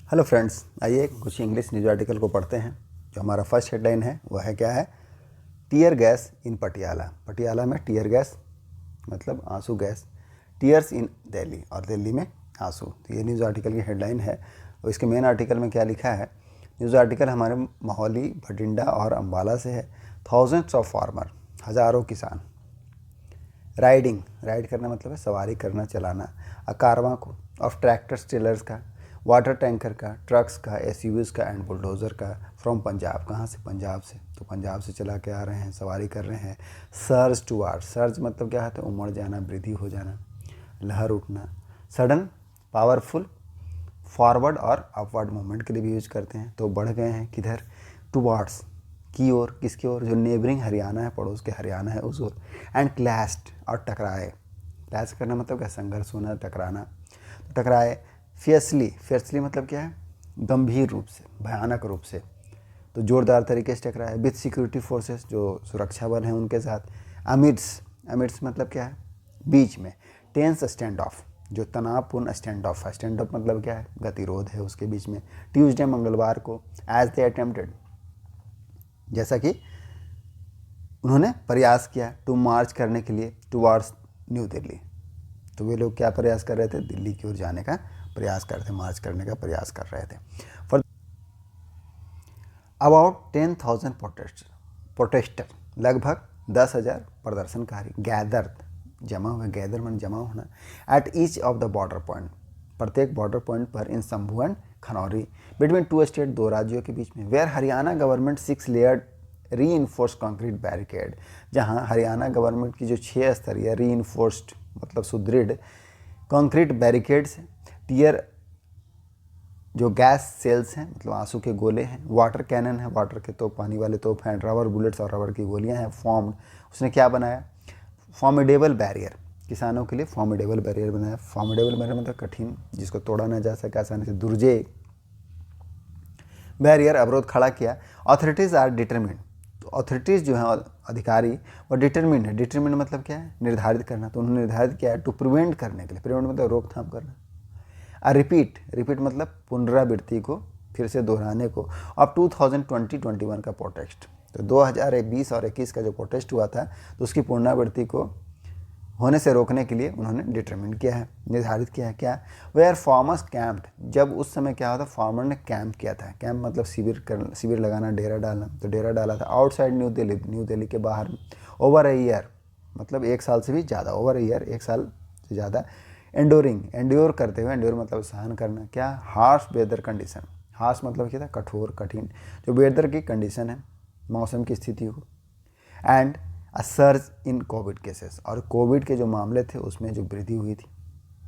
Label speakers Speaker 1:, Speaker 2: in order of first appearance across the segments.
Speaker 1: Hello friends, आइए कुछ English news article को पढ़ते हैं। जो हमारा फर्स्ट हेडलाइन है वह है क्या है, tear gas in Patiala. Patiala में टीयर गैस मतलब आंसू गैस, टीयर्स इन दिल्ली और दिल्ली में आंसू। तो ये न्यूज़ आर्टिकल की हेडलाइन है। और इसके मेन आर्टिकल में क्या लिखा है, न्यूज़ आर्टिकल हमारे मोहाली, भटिंडा और अम्बाला से है। थाउजेंड्स ऑफ फार्मर, हज़ारों किसान। राइडिंग, राइड करना मतलब है सवारी करना, चलाना। कारवां को ऑफ ट्रैक्टर्स, टेलर्स का, वाटर टैंकर का, ट्रक्स का, एसयूवीज का एंड बुलडोज़र का फ्रॉम पंजाब। कहाँ से? पंजाब से। तो पंजाब से चला के आ रहे हैं, सवारी कर रहे हैं। सर्ज टूवर्ड, सर्ज मतलब क्या है, उमड़ जाना, वृद्धि हो जाना, लहर उठना। सडन, पावरफुल, फॉरवर्ड और अपवर्ड मूवमेंट के लिए भी यूज करते हैं। तो बढ़ गए हैं किधर? टूवर्ड्स, की ओर। किसकी ओर? जो नेबरिंग हरियाणा है, पड़ोस के हरियाणा है उस ओर। एंड क्लैश्ड और टकराए। क्लैश करना मतलब क्या? संघर्ष होना, टकराना। तो टकराए। फियर्सली, फियर्सली मतलब क्या है? गंभीर रूप से, भयानक रूप से। तो जोरदार तरीके से टकराए। विथ सिक्योरिटी फोर्सेस, जो सुरक्षा बल हैं उनके साथ। अमिड्स, अमिड्स मतलब क्या है? बीच में। टेंस स्टैंड ऑफ, जो तनावपूर्ण स्टैंड ऑफ है। स्टैंड ऑफ मतलब क्या है? गतिरोध है उसके बीच में। ट्यूसडे, मंगलवार को। एज दे अटेम्प्टेड, जैसा कि उन्होंने प्रयास किया टू मार्च करने के लिए टुवार्ड्स न्यू दिल्ली। तो वे लोग क्या प्रयास कर रहे थे? दिल्ली की ओर जाने का प्रयास कर रहे थे, मार्च करने का प्रयास कर रहे थे। फॉर अबाउट 10,000 प्रोटेस्टर, लगभग 10,000 प्रदर्शनकारी। गैदर्ड, जमा हुए, गैदर मन जमा होना। At each of the border point, प्रत्येक बॉर्डर पॉइंट पर in Shambhu and Khanauri, between two state, दो राज्यों के बीच में। Where Haryana government 6 layered reinforced concrete barricade, जहां हरियाणा गवर्नमेंट की जो 6 स्तरीय री इन्फोर्स्ड मतलब सुदृढ़ कंक्रीट बैरिकेड्स हैं। टीयर, जो गैस सेल्स हैं मतलब आंसू के गोले हैं। वाटर कैनन है, वाटर के तोप, पानी वाले तोप हैं। रबर बुलेट्स और रबर की गोलियां हैं। फॉर्म्ड, उसने क्या बनाया? फॉर्मिडेबल बैरियर, किसानों के लिए फॉर्मिडेबल बैरियर बनाया। फॉर्मिडेबल बैरियर मतलब कठिन, जिसको तोड़ा ना जा सके आसानी से, दुर्जय बैरियर, अवरोध खड़ा किया। ऑथोरिटीज़ आर डिटरमिन्ड, तो ऑथोरिटीज़ जो हैं अधिकारी वो डिटरमिन्ड है। डिटरमिन्ड मतलब क्या है? निर्धारित करना। तो उन्होंने निर्धारित किया है टू प्रिवेंट करने के लिए। प्रिवेंट मतलब रोकथाम करना। रिपीट, रिपीट मतलब पुनरावृत्ति को, फिर से दोहराने को। अब 2020-21 का प्रोटेस्ट, तो 2020 और 21 का जो प्रोटेस्ट हुआ था तो उसकी पुनरावृत्ति को होने से रोकने के लिए उन्होंने डिटरमिन किया है, निर्धारित किया है। क्या? वेयर फार्मर्स कैंप्ड, जब उस समय क्या होता, फार्मर ने कैंप किया था। कैंप मतलब शिविर लगाना, डेरा डालना। तो डेरा डाला था outside new Delhi, new Delhi के बाहर। ओवर अ ईयर मतलब 1 साल से भी ज़्यादा, ओवर अ ईयर 1 साल से ज़्यादा। एंडोरिंग, एंड्योर करते हुए, एंड्योर मतलब सहन करना। क्या? हार्श वेदर कंडीशन, हार्श मतलब क्या था? कठोर, कठिन, जो वेदर की कंडीशन है, मौसम की स्थिति को। And a surge in Covid cases, और कोविड के जो मामले थे उसमें जो वृद्धि हुई थी,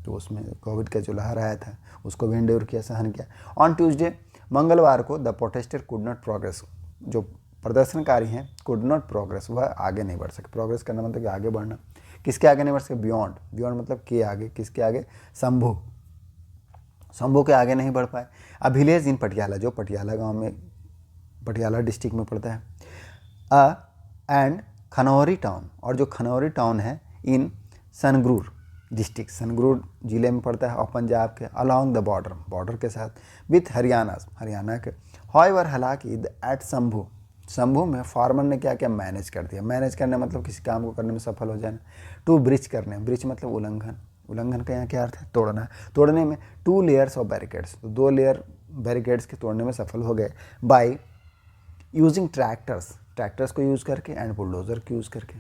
Speaker 1: तो उसमें कोविड का जो लहर आया था उसको भी एंड्योर किया, सहन किया। ऑन ट्यूसडे, मंगलवार को, the protester could not progress, जो प्रदर्शनकारी हैं कुड नॉट प्रोग्रेस, वह आगे नहीं बढ़ सके। प्रोग्रेस करना मतलब कि आगे बढ़ना। किसके आगे नहीं बढ़ सके? बियॉन्ड, बियॉन्ड मतलब के आगे। किसके आगे? शंभू, शंभू के आगे नहीं बढ़ पाए। अ विलेज इन पटियाला, जो पटियाला गांव में, पटियाला डिस्ट्रिक्ट में पड़ता है। एंड खनौरी टाउन, और जो खनौरी टाउन है इन सनगरूर डिस्ट्रिक्ट, सनगरूर जिले में पड़ता है और पंजाब के, अलॉन्ग द बॉर्डर, बॉर्डर के साथ, विथ हरियाणा, हरियाणा के। हाउएवर, हालांकि, एट शंभू, शंभू में फार्मर ने क्या क्या मैनेज कर दिया। मैनेज करने मतलब किसी काम को करने में सफल हो जाना। टू ब्रिज करने, ब्रिज मतलब उल्लंघन, उल्लंघन का यहाँ क्या अर्थ है? तोड़ना। तोड़ने में 2 लेयर्स ऑफ बैरिकेड्स, तो 2 लेयर बैरिकेड्स के तोड़ने में सफल हो गए। बाई यूजिंग ट्रैक्टर्स, ट्रैक्टर्स को यूज़ करके, एंड बुलडोज़र को यूज़ करके।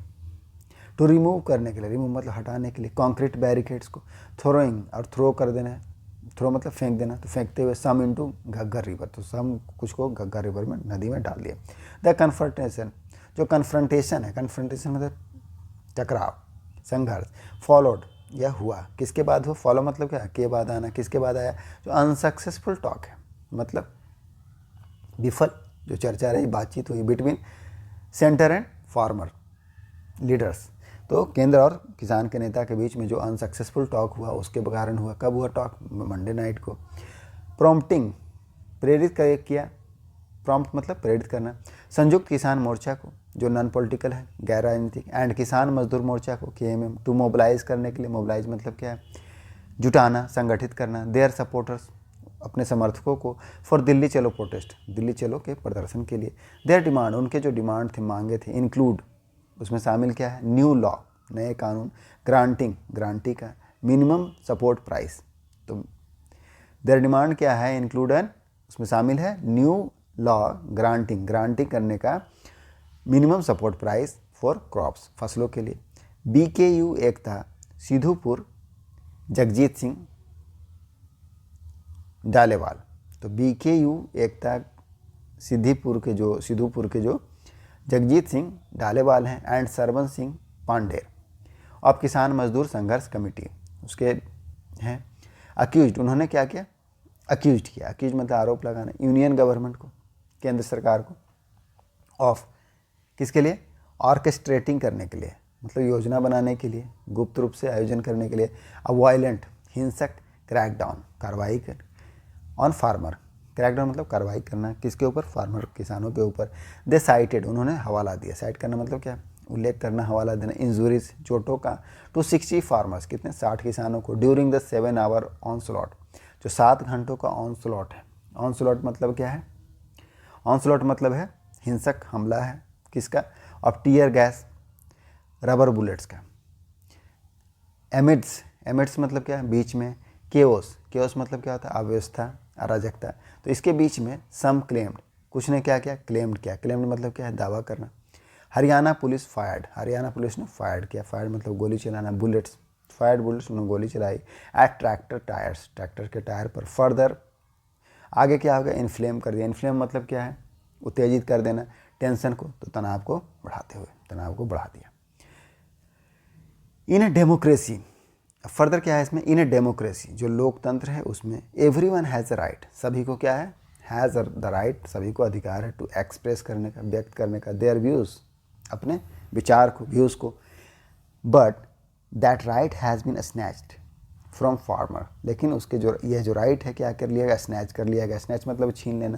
Speaker 1: टू रिमूव करने के लिए, रिमूव मतलब हटाने के लिए, कंक्रीट बैरिकेड्स को। थ्रोइंग, और थ्रो कर देना है, थ्रो मतलब फेंक देना, तो फेंकते हुए। सम इनटू घग्गर रिवर, तो सम कुछ को घग्गर रिवर में, नदी में डाल दिया। द कन्फ्रंटेशन, जो कन्फ्रंटेशन है, कन्फ्रंटेशन मतलब टकराव, संघर्ष। फॉलोड, यह हुआ, किसके बाद हुआ? फॉलो मतलब क्या? के बाद आना। किसके बाद आया? जो अनसक्सेसफुल टॉक है, मतलब विफल जो चर्चा रही, बातचीत हुई between centre and farmer leaders, तो केंद्र और किसान के नेता के बीच में जो अनसक्सेसफुल टॉक हुआ उसके कारण हुआ। कब हुआ टॉक? मंडे नाइट को। प्रॉम्प्टिंग, प्रेरित किया, प्रॉम्प्ट मतलब प्रेरित करना। संयुक्त किसान मोर्चा को, जो नॉन पॉलिटिकल है, गैर राजनीतिक, एंड किसान मजदूर मोर्चा को, KMM, टू मोबिलाइज करने के लिए। मोबिलाइज मतलब क्या है? जुटाना, संगठित करना। देयर सपोर्टर्स, अपने समर्थकों को फॉर दिल्ली चलो प्रोटेस्ट, दिल्ली चलो के प्रदर्शन के लिए। देयर डिमांड, उनके जो डिमांड थे, मांगे थे, इंक्लूड, उसमें शामिल क्या है, न्यू लॉ, नए कानून, ग्रांटिंग, गारंटी का, मिनिमम सपोर्ट प्राइस। तो देयर डिमांड क्या है, इंक्लूडन, उसमें शामिल है न्यू लॉ, ग्रांटिंग, ग्रांटिंग करने का minimum support price for crops, फसलों के लिए। BKU एकता, सिद्धूपुर, जगजीत सिंह डालेवाल। तो BKU एकता सिद्धूपुर के जो जगजीत सिंह डालेवाल हैं एंड सरवन सिंह पांडेर। अब किसान मजदूर संघर्ष कमेटी उसके हैं। अक्यूज्ड, उन्होंने क्या किया, अक्यूज किया, अक्यूज मतलब आरोप लगाना, यूनियन गवर्नमेंट को, केंद्र सरकार को, ऑफ किसके लिए, ऑर्केस्ट्रेटिंग करने के लिए, मतलब योजना बनाने के लिए, गुप्त रूप से आयोजन करने के लिए, अ वायलेंट, हिंसक, क्रैकडाउन, कार्रवाई कर ऑन फार्मर, क्रैकडाउन मतलब कार्रवाई करना, किसके ऊपर, फार्मर, किसानों के ऊपर। दे साइटेड, उन्होंने हवाला दिया, साइट करना मतलब क्या, उल्लेख करना, हवाला देना, इंजुरीज, चोटों का, टू 60 फार्मर्स, कितने, 60 किसानों को, during the 7 hour on slot, जो 7 घंटों का ऑन स्लॉट है। ऑन स्लॉट मतलब क्या है, ऑन स्लॉट मतलब है हिंसक हमला है, किसका, अब टीयर गैस, रबर बुलेट्स का। एमिड्स, एमिड्स मतलब क्या है, बीच में, केओस, केओस मतलब क्या होता है, अव्यवस्था, अराजकता, तो इसके बीच में, सम क्लेम्ड, कुछ ने क्या किया, क्लेम्ड किया, क्लेम्ड मतलब क्या है, दावा करना। Haryana police fired, Haryana police ने फायर्ड किया, फायर्ड मतलब गोली चलाना, बुलेट्स, फायर्ड बुलेट्स, उन्होंने गोली चलाई एट ट्रैक्टर टायर्स, ट्रैक्टर के टायर पर। फर्दर आगे क्या होगा, इन्फ्लेम कर दिया, इन्फ्लेम मतलब क्या है, उत्तेजित कर देना, टेंशन को, तो तनाव को बढ़ाते हुए, तनाव को बढ़ा दिया। इन ए डेमोक्रेसी, फर्दर क्या है इसमें, इन ए डेमोक्रेसी, जो लोकतंत्र है उसमें, एवरीवन हैज़ अ राइट, सभी को क्या है, हैज़ द राइट, सभी को अधिकार है, टू एक्सप्रेस करने का, व्यक्त करने का, देयर व्यूज़, अपने विचार को, व्यूज़ को, but that right has been snatched from farmer, लेकिन उसके जो यह जो राइट है क्या कर लिया गया, स्नैच कर लिया गया, स्नैच मतलब छीन लेना,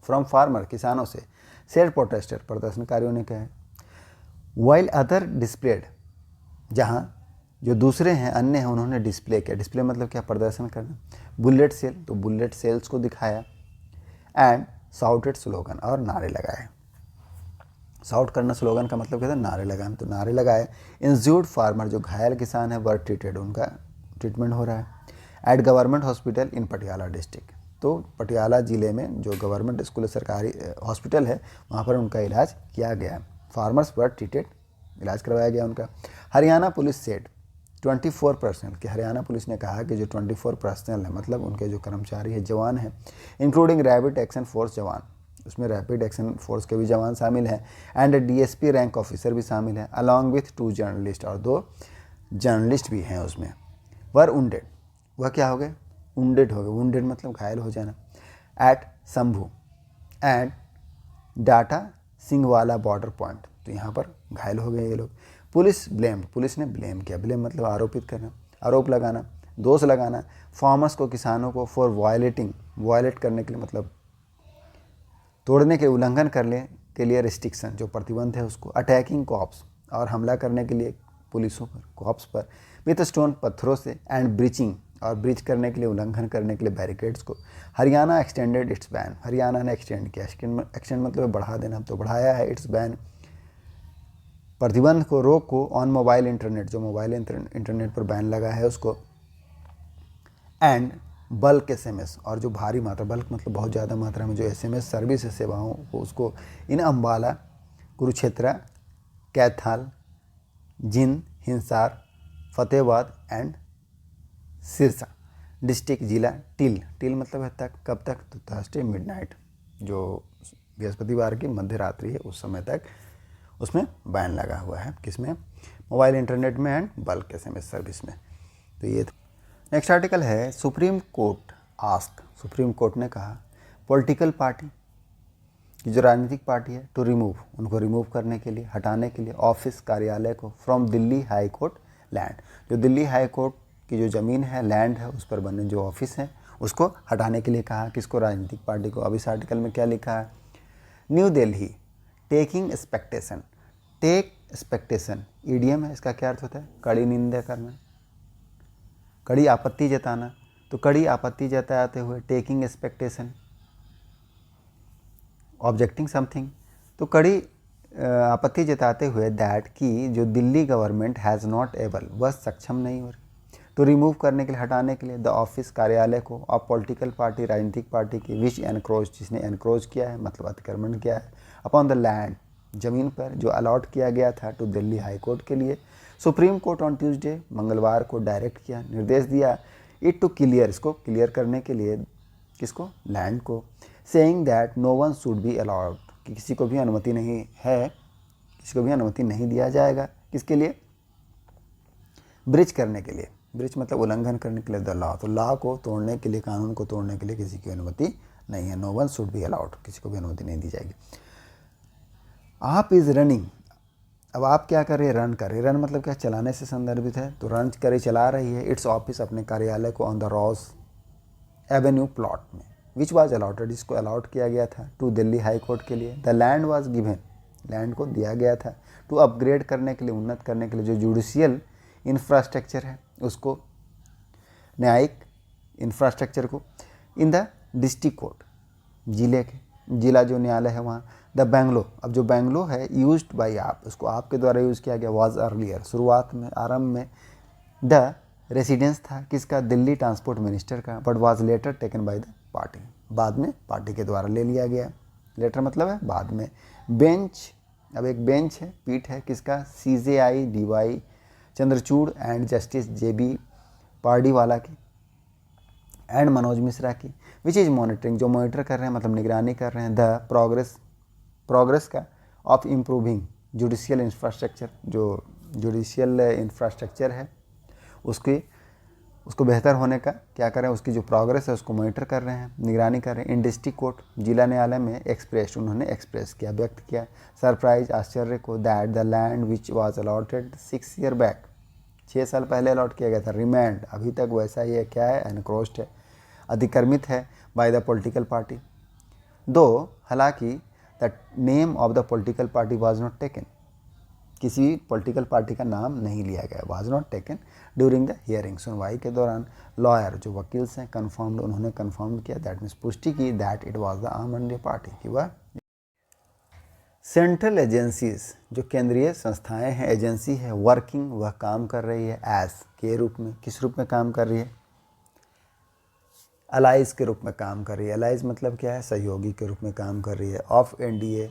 Speaker 1: फ्रॉम फार्मर, किसानों से, सेड प्रोटेस्टर, प्रदर्शनकारियों ने कहा। वाइल अदर डिस्प्लेड, जहाँ जो दूसरे हैं, अन्य हैं, उन्होंने डिस्प्ले किया, डिस्प्ले मतलब क्या, प्रदर्शन करना, बुलेट सेल, तो बुलेट सेल्स को दिखाया, एंड साउटेड स्लोगन, और नारे लगाए। साउट करना, स्लोगन का मतलब क्या था, नारे लगाना, तो नारे लगाए। इंज्यूर्ड फार्मर, जो घायल किसान है, वर ट्रीटेड, उनका ट्रीटमेंट हो रहा है eight government hospital in Patiala district, तो पटियाला ज़िले में जो गवर्नमेंट स्कूल सरकारी हॉस्पिटल है, वहाँ पर उनका इलाज किया गया। फार्मर्स वर ट्रीटेड, इलाज करवाया गया उनका। हरियाणा पुलिस सेड 24 पर्सनल, कि हरियाणा पुलिस ने कहा कि जो 24 पर्सनल है, मतलब उनके जो कर्मचारी है, जवान हैं, इंक्लूडिंग रैपिड एक्शन फोर्स जवान, उसमें रैपिड एक्शन फोर्स के भी जवान शामिल हैं, एंड DSP रैंक ऑफिसर भी शामिल है, अलॉन्ग विथ 2 जर्नलिस्ट, और 2 जर्नलिस्ट भी हैं उसमें। वर उंडेड, वह क्या हो गए, उंडेड हो गए, उंडेड मतलब घायल हो जाना, at Shambhu and Data Singhwala border point, तो यहाँ पर घायल हो गए ये लोग। पुलिस ब्लेम्ड, पुलिस ने ब्लेम किया, ब्लेम मतलब आरोपित करना, आरोप लगाना, दोष लगाना, फार्मर्स को, किसानों को, फॉर वायलेटिंग, वायलेट करने के लिए मतलब तोड़ने के, उल्लंघन करने के लिए, रिस्ट्रिक्शन जो प्रतिबंध है उसको, अटैकिंग कॉप्स, और हमला करने के लिए पुलिसों पर, कॉप्स पर, विथ स्टोन, पत्थरों से, एंड ब्रीचिंग, और ब्रीच करने के लिए, उल्लंघन करने के लिए बैरिकेड्स को। Haryana extended it's ban, Haryana ने एक्सटेंड किया, एक्सटेंड मतलब बढ़ा देना, तो बढ़ाया है, इट्स बैन, प्रतिबंध को, रोक को, ऑन मोबाइल इंटरनेट, जो मोबाइल इंटरनेट पर बैन लगा है उसको, एंड बल्क SMS, और जो भारी मात्रा, बल्क मतलब बहुत ज़्यादा मात्रा में जो SMS सर्विस सेवाओं को, उसको इन अम्बाला, कुरुक्षेत्र, कैथल, जिंद, हिसार, फतेहाबाद एंड सिरसा डिस्ट्रिक्ट, जिला, टिल मतलब है तक, कब तक, तो थर्सडे मिडनाइट, जो बृहस्पतिवार की मध्य रात्रि है उस समय तक उसमें बैन लगा हुआ है, किसमें, मोबाइल इंटरनेट में एंड बल्क SMS सर्विस में। तो ये नेक्स्ट आर्टिकल है, supreme court ask, supreme court ने कहा पॉलिटिकल पार्टी की, जो राजनीतिक पार्टी है, टू रिमूव, उनको रिमूव करने के लिए, हटाने के लिए, ऑफिस, कार्यालय को, from Delhi high court land, जो दिल्ली हाई कोर्ट की जो ज़मीन है, लैंड है, उस पर बने जो ऑफिस है उसको हटाने के लिए कहा, किसको, राजनीतिक पार्टी को। अब इस आर्टिकल में क्या लिखा है, new Delhi taking expectation, take expectation EDM है, इसका क्या अर्थ होता है, कड़ी निंदा करना, कड़ी आपत्ति जताना, तो कड़ी आपत्ति जताते हुए, टेकिंग एक्सपेक्टेशन, ऑब्जेक्टिंग समथिंग, तो कड़ी आपत्ति जताते हुए दैट कि जो Delhi government has not able, वह सक्षम नहीं हो रही तो रिमूव करने के लिए, हटाने के लिए द ऑफिस, कार्यालय को ऑफ पॉलिटिकल पार्टी, राजनीतिक पार्टी की, विच एनक्रोच, जिसने एनक्रोच किया है मतलब अतिक्रमण किया है, अपॉन द लैंड, ज़मीन पर जो अलॉट किया गया था टू दिल्ली हाई कोर्ट के लिए। सुप्रीम कोर्ट ऑन ट्यूसडे, मंगलवार को डायरेक्ट किया, निर्देश दिया, इट टू क्लियर, इसको क्लियर करने के लिए, किसको, लैंड को, saying that no one should be allowed, कि किसी को भी अनुमति नहीं है, किसी को भी अनुमति नहीं दिया जाएगा, किसके लिए, ब्रिज करने के लिए, ब्रिज मतलब उल्लंघन करने के लिए, द लॉ, तो लॉ को तोड़ने के लिए, कानून को तोड़ने के लिए किसी की अनुमति नहीं है, no one should be allowed, किसी को भी अनुमति नहीं दी जाएगी। आप इज रनिंग, अब आप क्या कर रहे हैं, रन कर रहे, रन मतलब क्या, चलाने से संदर्भित है, तो रन करे, चला रही है, इट्स ऑफिस, अपने कार्यालय को, on the Ross Avenue plot में, विच वाज अलॉटेड, जिसको अलॉट किया गया था टू दिल्ली हाई कोर्ट के लिए, the land was given, land को दिया गया था टू अपग्रेड करने के लिए, उन्नत करने के लिए, जो जुडिशियल इंफ्रास्ट्रक्चर है उसको, न्यायिक इंफ्रास्ट्रक्चर को, इन द डिस्ट्रिक्ट कोर्ट, जिले के, जिला जो न्यायालय है वहाँ, द बेंगलो, अब जो बेंगलो है यूज्ड बाई आप, उसको आपके द्वारा यूज़ किया गया, वाज अर्लियर, शुरुआत में, आरंभ में, द रेसिडेंस था किसका, दिल्ली ट्रांसपोर्ट मिनिस्टर का, but was later taken by the party, बाद में पार्टी के द्वारा ले लिया गया, लेटर मतलब है बाद में। बेंच, अब एक बेंच है, पीठ है किसका, CJI DY Chandrachud and justice JB Pardiwala की एंड मनोज मिश्रा की, विच इज़ मॉनिटरिंग, जो मॉनिटर कर रहे हैं मतलब निगरानी कर रहे हैं, द प्रोग्रेस का ऑफ इम्प्रूविंग जुडिशियल इंफ्रास्ट्रक्चर, जो जुडिशियल इंफ्रास्ट्रक्चर है उसको बेहतर होने का क्या कर रहे हैं, उसकी जो प्रोग्रेस है उसको मॉनिटर कर रहे हैं, निगरानी कर रहे हैं। इन डिस्ट्रिक्ट कोर्ट, जिला न्यायालय में, एक्सप्रेस, उन्होंने एक्सप्रेस किया, व्यक्त किया, सरप्राइज, आश्चर्य को, that the land which was allotted 6 year back, 6 साल पहले अलॉट किया गया था, रिमांड, अभी तक वैसा ही है, क्या है, एनक्रोच्ड है, अतिक्रमित है, बाय द पॉलिटिकल पार्टी, दो हालांकि the name of the political party was not taken, किसी भी पॉलिटिकल पार्टी का नाम नहीं लिया गया, was not taken during the hearing, सुनवाई के दौरान। लॉयर, जो वकील हैं, कन्फर्म्ड, उन्होंने कन्फर्म किया, दैट मीन्स पुष्टि की, दैट इट वाज द आम आदमी पार्टी, कि वह सेंट्रल एजेंसीज, जो केंद्रीय संस्थाएं हैं, एजेंसी है, वर्किंग, वह काम कर रही है, एज के रूप में, किस रूप में काम कर रही है, अलाइज के रूप में काम कर रही है, अलाइज मतलब क्या है, सहयोगी के रूप में काम कर रही है, ऑफ NDA,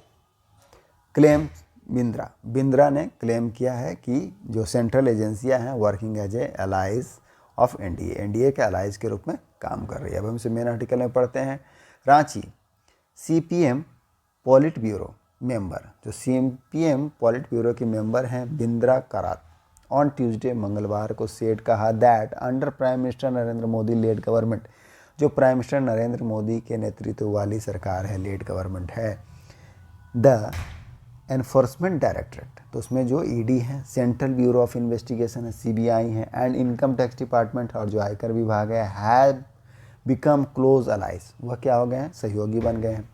Speaker 1: क्लेम, बिंद्रा ने क्लेम किया है कि जो सेंट्रल एजेंसियां हैं working as a allies of NDA के अलाइज के रूप में काम कर रही है। अब हम इसे मेन आर्टिकल में पढ़ते हैं। रांची, CPM पॉलिट ब्यूरो मेंबर, जो CPM पॉलिट ब्यूरो के मेंबर हैं बिंद्रा करात, ऑन ट्यूसडे, मंगलवार को, सेड कहा that under prime minister Narendra Modi lead government, जो प्राइम मिनिस्टर नरेंद्र मोदी के नेतृत्व वाली सरकार है, लेड गवर्नमेंट है, द एनफोर्समेंट डायरेक्टरेट, तो उसमें जो ED है, सेंट्रल ब्यूरो ऑफ इन्वेस्टिगेशन है, CBI है, एंड इनकम टैक्स डिपार्टमेंट और जो आयकर विभाग है, हैव बिकम क्लोज अलाइज, वह क्या हो गए हैं, सहयोगी बन गए हैं,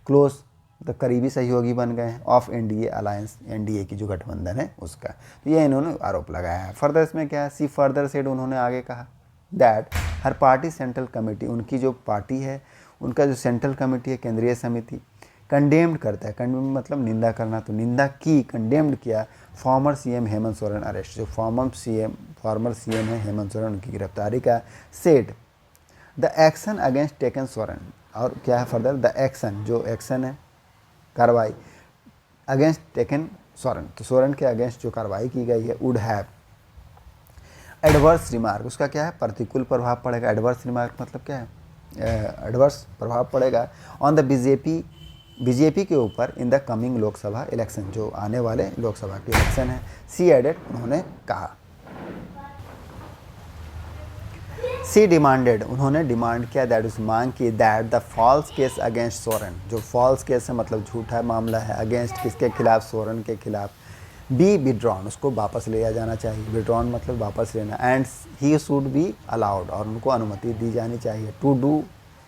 Speaker 1: क्लोज तो करीबी सहयोगी बन गए हैं, ऑफ NDA अलायंस, NDA की जो गठबंधन है उसका, तो ये इन्होंने आरोप लगाया है। फर्दर इसमें क्या है, सी फर्दर सेड, उन्होंने आगे कहा that her party central committee, उनकी जो पार्टी है उनका जो सेंट्रल कमेटी है, केंद्रीय समिति, कंडेम्ड करता है, कंडेम्ड मतलब निंदा करना, तो निंदा की, कंडेम्ड किया, farmer CM Hemant Soren arrest, जो फॉर्मर CM है हेमंत सोरेन, उनकी गिरफ्तारी का, said the action against taken Soren, और क्या है फर्दर, द एक्शन, जो एक्शन है, कार्रवाई, अगेंस्ट टेकन सोरेन, तो सोरेन के अगेंस्ट जो कार्रवाई की गई है, वुड हैव एडवर्स रिमार्क, उसका क्या है, प्रतिकूल प्रभाव पड़ेगा, एडवर्स रिमार्क मतलब क्या है, एडवर्स प्रभाव पड़ेगा, ऑन द बीजेपी के ऊपर in the coming Lok Sabha election, जो आने वाले लोकसभा के इलेक्शन है। सी एडेड, उन्होंने कहा, सी डिमांडेड, उन्होंने डिमांड किया, दैट उस मांग की, that the false case against Soren, जो फॉल्स केस है मतलब झूठा मामला है, अगेंस्ट किसके खिलाफ, सोरेन के खिलाफ, बी विड्रॉन, उसको वापस लिया जाना चाहिए, विड्रॉन मतलब वापस लेना, and he should be allowed, और उनको अनुमति दी जानी चाहिए, टू डू,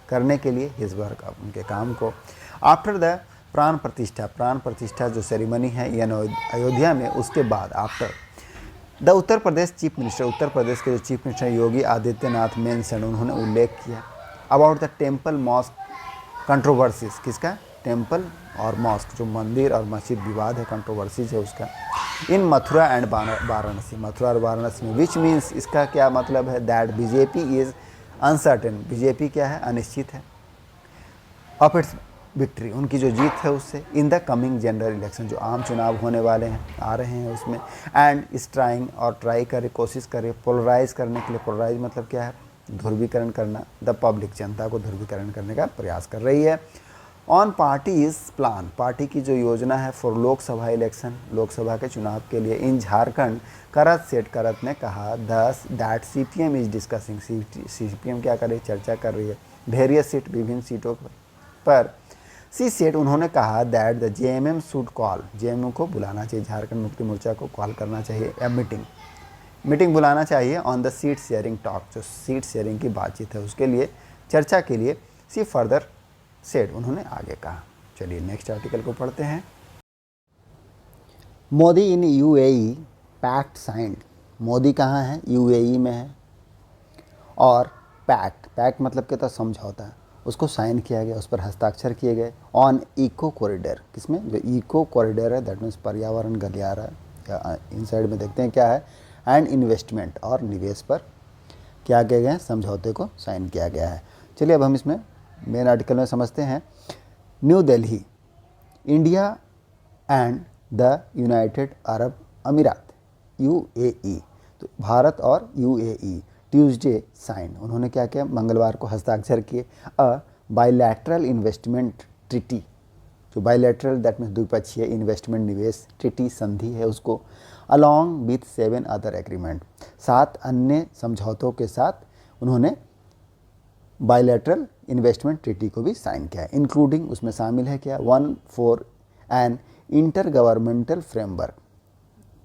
Speaker 1: करने के लिए, हिज वर्क, उनके काम को। आफ्टर द प्राण प्रतिष्ठा जो सेरेमनी है ये अयोध्या में, उसके बाद after the Uttar Pradesh chief minister, Uttar Pradesh के जो chief minister Yogi Adityanath mention, उन्होंने उल्लेख किया about the temple mosque controversies, किसका, टेम्पल और मॉस्क, जो मंदिर और मस्जिद विवाद है, कंट्रोवर्सीज है उसका, इन मथुरा एंड वाराणसी, मथुरा और वाराणसी में, विच मीन्स, इसका क्या मतलब है, that BJP is uncertain, BJP क्या है, अनिश्चित है, ऑफ इट्स विक्ट्री, उनकी जो जीत है उससे, in the coming general election, जो आम चुनाव होने वाले हैं, आ रहे हैं उसमें, एंड इस ट्राइंग, और ट्राई करे, कोशिश करे, पोलराइज करने के लिए, पोलराइज मतलब क्या है, ध्रुवीकरण करना, द पब्लिक, जनता को ध्रुवीकरण करने का प्रयास कर रही है। ऑन पार्टीज प्लान, पार्टी की जो योजना है फॉर लोकसभा इलेक्शन, लोकसभा के चुनाव के लिए, इन झारखंड, करत सेठ, करत ने कहा दस that CPM is discussing, CPM क्या कर रही है, चर्चा कर रही है, वेरियस सीट, विभिन्न सीटों पर, सी सेट, उन्होंने कहा that the JMM should call, JMM को बुलाना चाहिए, झारखंड मुक्ति मोर्चा को कॉल करना चाहिए, या मीटिंग बुलाना चाहिए on the seat sharing talk, जो सीट शेयरिंग की बातचीत है उसके लिए, चर्चा के लिए, सी फर्दर सेड, उन्होंने आगे कहा। चलिए नेक्स्ट आर्टिकल को पढ़ते हैं। मोदी इन UAE पैक्ट साइंड, मोदी कहाँ है, UAE में है, और पैक्ट मतलब क्या था, समझौता, उसको साइन किया गया, उस पर हस्ताक्षर किए गए, ऑन इको कॉरिडोर, किसमें, जो इको कॉरिडोर है, दैट मीन्स पर्यावरण गलियारा, या इन साइड में देखते हैं क्या है, एंड इन्वेस्टमेंट, और निवेश पर क्या किए गए, समझौते को साइन किया गया है। चलिए अब हम इसमें मेन आर्टिकल में समझते हैं। New Delhi, India and the United Arab अमीरात, UAE, तो भारत और UAE ट्यूसडे साइन, उन्होंने क्या किया, मंगलवार को हस्ताक्षर किए, अ बायलैटरल इन्वेस्टमेंट ट्रीटी, जो बायलैटरल दैट मीन्स द्विपक्षीय इन्वेस्टमेंट, निवेश, ट्रीटी, संधि है उसको, अलॉन्ग विथ 7 अदर एग्रीमेंट, 7 अन्य समझौतों के साथ उन्होंने बायलैटरल इन्वेस्टमेंट ट्रीटी को भी साइन किया है, इंक्लूडिंग, उसमें शामिल है क्या, 1 for an inter governmental framework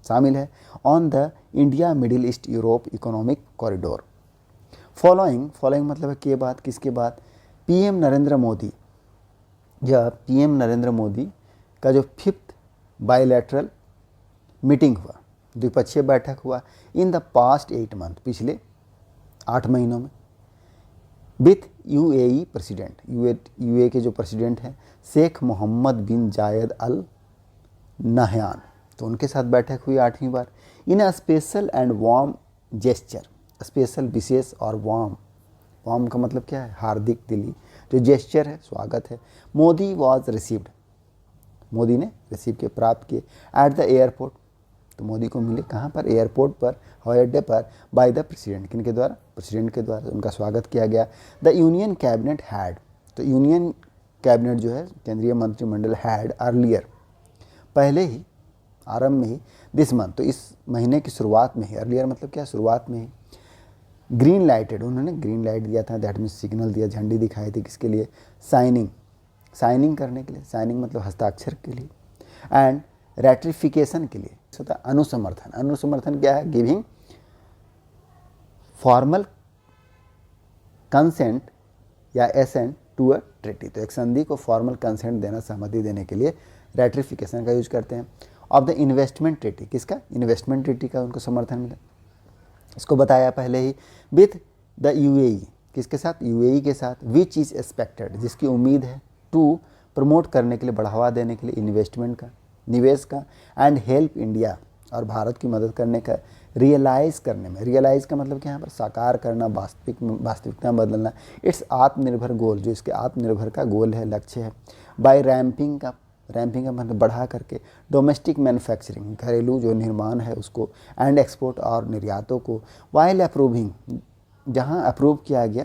Speaker 1: शामिल है, on the India Middle East Europe economic corridor, following मतलब है के बाद, किसके बाद, PM नरेंद्र मोदी, यह PM नरेंद्र मोदी का जो 5th बायलैटरल मीटिंग हुआ, द्विपक्षीय बैठक हुआ, इन द पास्ट 8 मंथ, पिछले 8 महीनों में, विथ UAE प्रेसिडेंट, UAE के जो प्रेसिडेंट हैं शेख मोहम्मद बिन जायद अल नहयान, तो उनके साथ बैठक हुई 8वीं बार, in a special and warm gesture, special, विशेष, और वार्म का मतलब क्या है, हार्दिक, दिली, जो जेस्चर है, स्वागत है, मोदी वॉज रिसीव्ड, मोदी ने रिसीव किए, प्राप्त किए, एट द एयरपोर्ट, तो मोदी को मिले कहाँ पर, एयरपोर्ट पर, हवाई अड्डे पर, बाय द प्रेसिडेंट, किनके द्वारा, प्रेसिडेंट के द्वारा उनका स्वागत किया गया। द यूनियन कैबिनेट हैड, तो यूनियन कैबिनेट जो है, केंद्रीय मंत्रिमंडल, हैड अर्लियर, पहले ही, आरंभ में ही, दिस मंथ, तो इस महीने की शुरुआत में ही, अर्लियर मतलब क्या, शुरुआत में ही, ग्रीन लाइटेड, उन्होंने ग्रीन लाइट दिया था, दैट मीन्स सिग्नल दिया, झंडी दिखाई थी, किसके लिए, साइनिंग करने के लिए, साइनिंग मतलब हस्ताक्षर के लिए, एंड रैटिफिकेशन के लिए, अनुसमर्थन क्या है, गिविंग फॉर्मल कंसेंट या एसेंट टू अ ट्रीटी, तो एक संधि को फॉर्मल कंसेंट देना, सहमति देने के लिए रैटिफिकेशन का यूज करते हैं, ऑफ द इन्वेस्टमेंट ट्रीटी, किसका, इन्वेस्टमेंट ट्रीटी का उनको समर्थन मिला, इसको बताया पहले ही, विथ द UAE, किसके साथ, UAE के साथ, विच इज़ एक्सपेक्टेड, जिसकी उम्मीद है, टू प्रमोट करने के लिए, बढ़ावा देने के लिए, इन्वेस्टमेंट का, निवेश का, एंड हेल्प इंडिया, और भारत की मदद करने का, रियलाइज़ करने में, रियलाइज़ का मतलब क्या, यहाँ पर साकार करना, वास्तविकता में बदलना, इट्स आत्मनिर्भर गोल, जो इसके आत्मनिर्भर का गोल है, लक्ष्य है, बाय रैम्पिंग का मतलब बढ़ा करके, डोमेस्टिक मैन्युफैक्चरिंग, घरेलू जो निर्माण है उसको, एंड एक्सपोर्ट, और निर्यातों को, वाइल अप्रूविंग, जहाँ अप्रूव किया गया,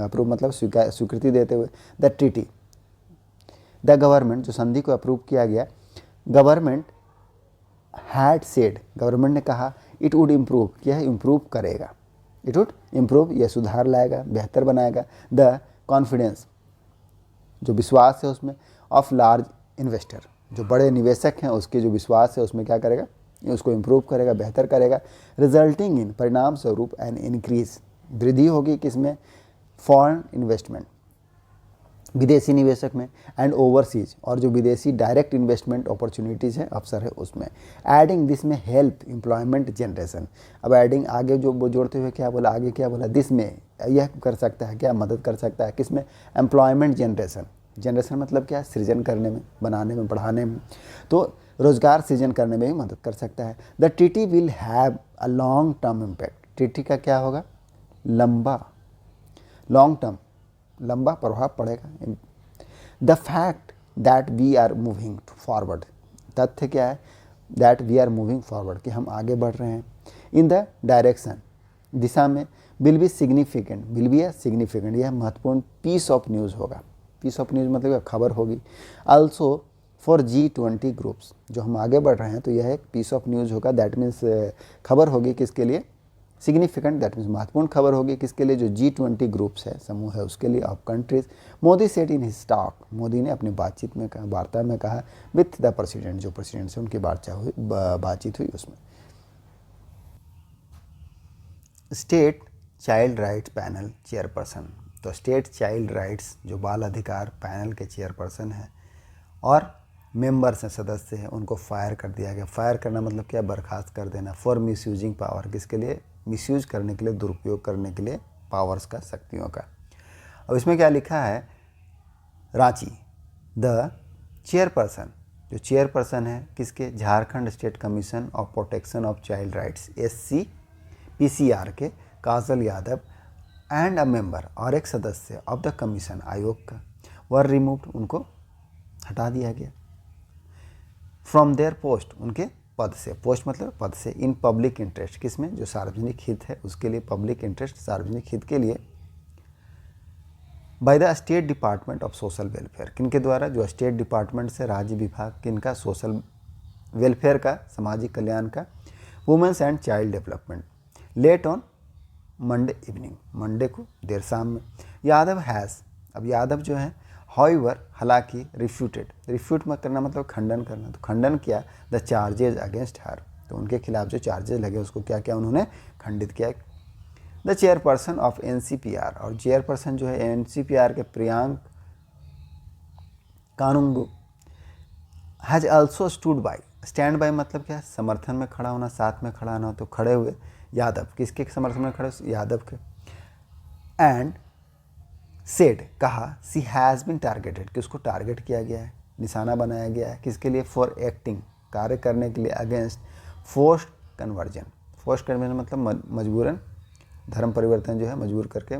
Speaker 1: अप्रूव मतलब स्वीकृति देते हुए, द ट्रीटी, द गवर्नमेंट, जो संधि को अप्रूव किया गया, गवर्नमेंट हैड सेड, गवर्नमेंट ने कहा, इट वुड इम्प्रूव, क्या है, इम्प्रूव करेगा, इट वुड इम्प्रूव, यह सुधार लाएगा, बेहतर बनाएगा, द कॉन्फिडेंस, जो विश्वास है उसमें, ऑफ लार्ज इन्वेस्टर, जो बड़े निवेशक हैं उसके जो विश्वास है उसमें क्या करेगा, उसको इम्प्रूव करेगा, बेहतर करेगा, रिजल्टिंग इन, परिणाम स्वरूप, एन इंक्रीज, वृद्धि होगी, किसमें, फॉरेन इन्वेस्टमेंट, विदेशी निवेशक में, एंड ओवरसीज, और जो विदेशी डायरेक्ट इन्वेस्टमेंट अपॉर्चुनिटीज़ है, अवसर है उसमें। एडिंग दिस में हेल्प एम्प्लॉयमेंट जनरेशन। अब एडिंग आगे जो वो जोड़ते हुए क्या बोला, आगे क्या बोला, दिस में यह कर सकता है, क्या मदद कर सकता है, किस में, एम्प्लॉयमेंट जनरेशन। जनरेशन मतलब क्या, सृजन करने में, बनाने में, बढ़ाने में, तो रोजगार सृजन करने में भी मदद कर सकता है। The TT will have a long term impact. TT का क्या होगा, लंबा, लॉन्ग टर्म, लंबा प्रभाव पड़ेगा। The fact that we are moving forward, तथ्य क्या है, that we are moving forward, कि हम आगे बढ़ रहे हैं, इन द डायरेक्शन, दिशा में, will be significant, will be है सिग्निफिकेंट, यह महत्वपूर्ण पीस ऑफ न्यूज़ होगा। पीस ऑफ न्यूज़ मतलब खबर होगी। आल्सो फॉर G20 ग्रुप्स, जो हम आगे बढ़ रहे हैं तो यह एक पीस ऑफ न्यूज़ होगा, दैट मीन्स खबर होगी किसके लिए, सिग्निफिकेंट, दैट मीन्स महत्वपूर्ण खबर होगी किसके लिए, जो G20 ग्रुप्स है, समूह है, उसके लिए, of countries. Modi set in his talk, Modi ने अपनी बातचीत में कहा, वार्ता में कहा, विथ द प्रेसिडेंट, जो प्रेसिडेंट से उनकी बातचीत हुई उसमें। State child rights panel chairperson, तो स्टेट चाइल्ड राइट्स जो बाल अधिकार पैनल के चेयरपर्सन हैं और मेंबर्स हैं, सदस्य हैं, उनको फायर कर दिया गया। फायर करना मतलब क्या, बर्खास्त कर देना। फॉर मिसयूजिंग पावर, किसके लिए, मिसयूज करने के लिए, दुरुपयोग करने के लिए पावर्स का, शक्तियों का। अब इसमें क्या लिखा है, रांची, द चेयरपर्सन, जो चेयरपर्सन है किसके, Jharkhand state commission of protection of child rights, SCPCR के, काजल यादव, एंड अ मेंबर, और एक सदस्य ऑफ द कमीशन, आयोग का, वर रिमूव्ड, उनको हटा दिया गया। फ्रॉम देयर पोस्ट, उनके पद से, पोस्ट मतलब पद से, इन पब्लिक इंटरेस्ट, किसमें, जो सार्वजनिक हित है उसके लिए, पब्लिक इंटरेस्ट, सार्वजनिक हित के लिए, by the state department of social welfare, किनके द्वारा, जो स्टेट डिपार्टमेंट से, राज्य विभाग किनका, सोशल वेलफेयर का, सामाजिक कल्याण का, women's and child development, late on Monday evening, Monday को देर शाम में। यादव हैज़, अब यादव जो है, हाउएवर, हालांकि, रिफ्यूटेड, रिफ्यूट मत करना मतलब खंडन करना, तो खंडन किया, द चार्जेज अगेंस्ट हर, तो उनके खिलाफ जो चार्जेज लगे उसको क्या क्या उन्होंने खंडित किया। द चेयरपर्सन ऑफ NCPR, और चेयरपर्सन जो है NCPR के, Priyank Kanungo, has also stood by, stand by मतलब क्या, समर्थन में खड़ा होना, साथ में खड़ा होना, तो खड़े हुए, यादव, किसके समर्थन में खड़े, यादव के। एंड सेड, कहा, सी हैज़ बिन टारगेटेड, कि उसको टारगेट किया गया है, निशाना बनाया गया है, किसके लिए, फॉर एक्टिंग, कार्य करने के लिए, against forced conversion, forced conversion मतलब मजबूरन धर्म परिवर्तन जो है मजबूर करके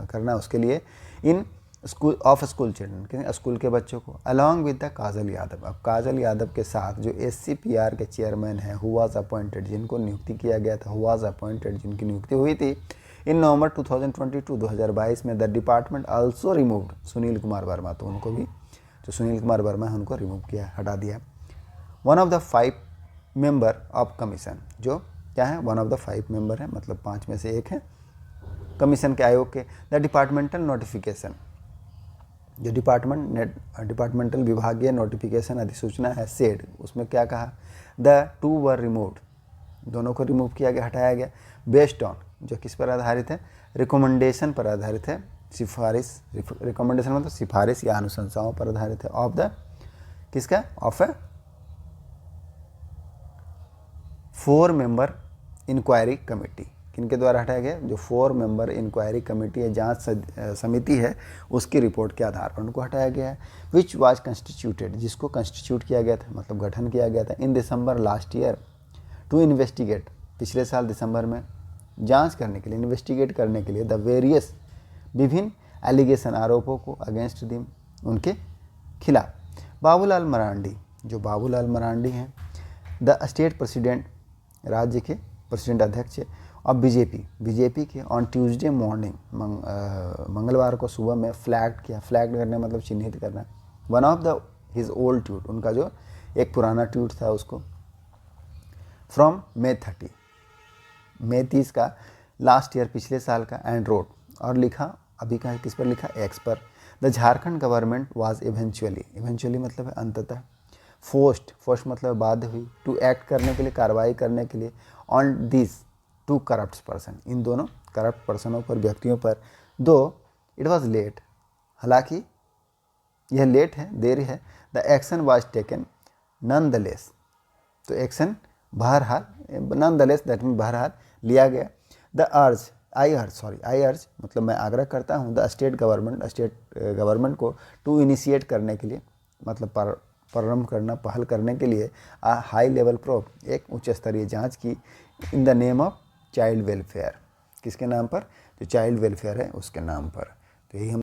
Speaker 1: करना, उसके लिए, in school of school children, school के बच्चों को, अलॉन्ग विद द काजल यादव, अब काजल यादव के साथ जो SCPR के चेयरमैन हैं, हु वाज अपॉइंटेड, जिनको नियुक्ति किया गया था, हु वाज अपॉइंटेड, जिनकी नियुक्ति हुई थी, इन नवंबर 2022 में, the department also removed Sunil Kumar Verma, तो उनको भी, जो सुनील कुमार वर्मा है उनको रिमूव किया, हटा दिया। One of the 5 member of commission, जो क्या है, वन ऑफ द 5 मेंबर है, मतलब 5 में से एक है कमीशन के, आयोग के। द डिपार्टमेंटल नोटिफिकेशन, जो डिपार्टमेंटल विभागीय नोटिफिकेशन अधिसूचना है, सेड, उसमें क्या कहा, द 2 वर रिमूव्ड, दोनों को रिमूव किया गया, हटाया गया, बेस्ड ऑन, जो किस पर आधारित है, रिकमेंडेशन पर आधारित है, सिफारिश, रिकमेंडेशन मतलब सिफारिश या अनुशंसाओं पर आधारित है, ऑफ द, किसका, of a 4 member inquiry committee, किनके द्वारा हटाया गया, जो 4 मेंबर इंक्वायरी कमेटी है, जांच समिति है, उसकी रिपोर्ट के आधार पर उनको हटाया गया है। विच वाज कंस्टिट्यूटेड, जिसको कंस्टिट्यूट किया गया था, मतलब गठन किया गया था, इन दिसंबर लास्ट ईयर, टू इन्वेस्टिगेट, पिछले साल दिसंबर में, जांच करने के लिए, इन्वेस्टिगेट करने के लिए, द वेरियस, विभिन्न एलिगेशन, आरोपों को, अगेंस्ट दिम, उनके खिलाफ। बाबूलाल मरांडी, जो बाबूलाल मरांडी हैं, द स्टेट प्रेसिडेंट, राज्य के प्रेसिडेंट अध्यक्ष और बीजेपी के, ऑन ट्यूसडे मॉर्निंग, मंगलवार को सुबह में, फ्लैग किया, फ्लैग करने मतलब चिन्हित करना, one of the his old tweet, उनका जो एक पुराना ट्वीट था उसको, फ्रॉम May 30 का, लास्ट ईयर, पिछले साल का, एंड रोड, और लिखा, अभी का किस पर लिखा, एक्स पर, the Jharkhand government was eventually मतलब है अंततः, फोर्स्ट मतलब बाध्य हुई, टू एक्ट करने के लिए, कार्रवाई करने के लिए, ऑन दिस 2 करप्ट पर्सन, इन दोनों करप्ट पर्सनों पर, व्यक्तियों पर, दो इट वाज लेट, हालांकि यह लेट है, देर है। The action was taken nonetheless, तो एक्शन बहरहाल, nonetheless that mean बहरहाल लिया गया। द अर्ज, आई अर्ज मतलब मैं आग्रह करता हूँ द स्टेट गवर्नमेंट को टू इनिशिएट करने के लिए, मतलब प्रारंभ करना, पहल करने के लिए हाई लेवल प्रोब, एक उच्च स्तरीय जांच की, in the name of child welfare, किसके नाम पर, जो चाइल्ड वेलफेयर है उसके नाम पर। तो यही हम